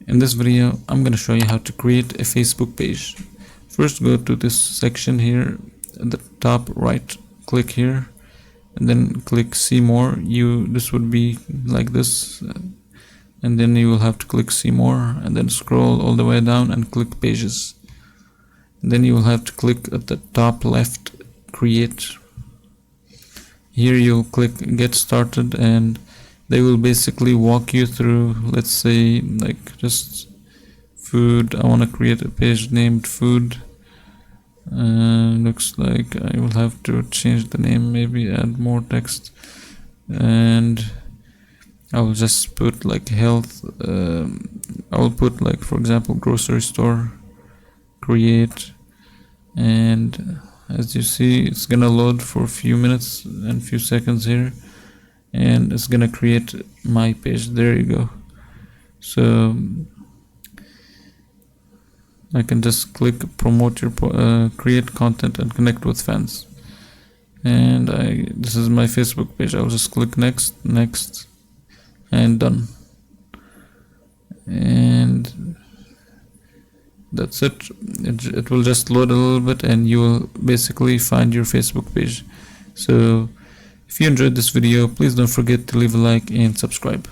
In this video, I'm gonna show you how to create a Facebook page. First, go to this section here at the top right, click here, and then click see more. This would be like this, and then you will have to click see more, and then scroll all the way down and click pages. And then you will have to click at the top left, create. Here you'll click get started, and they will basically walk you through, let's say, like just food. I want to create a page named food. Looks like I will have to change the name, maybe add more text, and I will just put like health. I will put like, for example, grocery store, create, and as you see, it's gonna load for a few minutes and few seconds here, and it's gonna create my page. There you go. So I can just click promote your create content and connect with fans, and this is my Facebook page. I'll just click next, and done, and that's it. It will just load a little bit, and you will basically find your Facebook page. So if you enjoyed this video, please don't forget to leave a like and subscribe.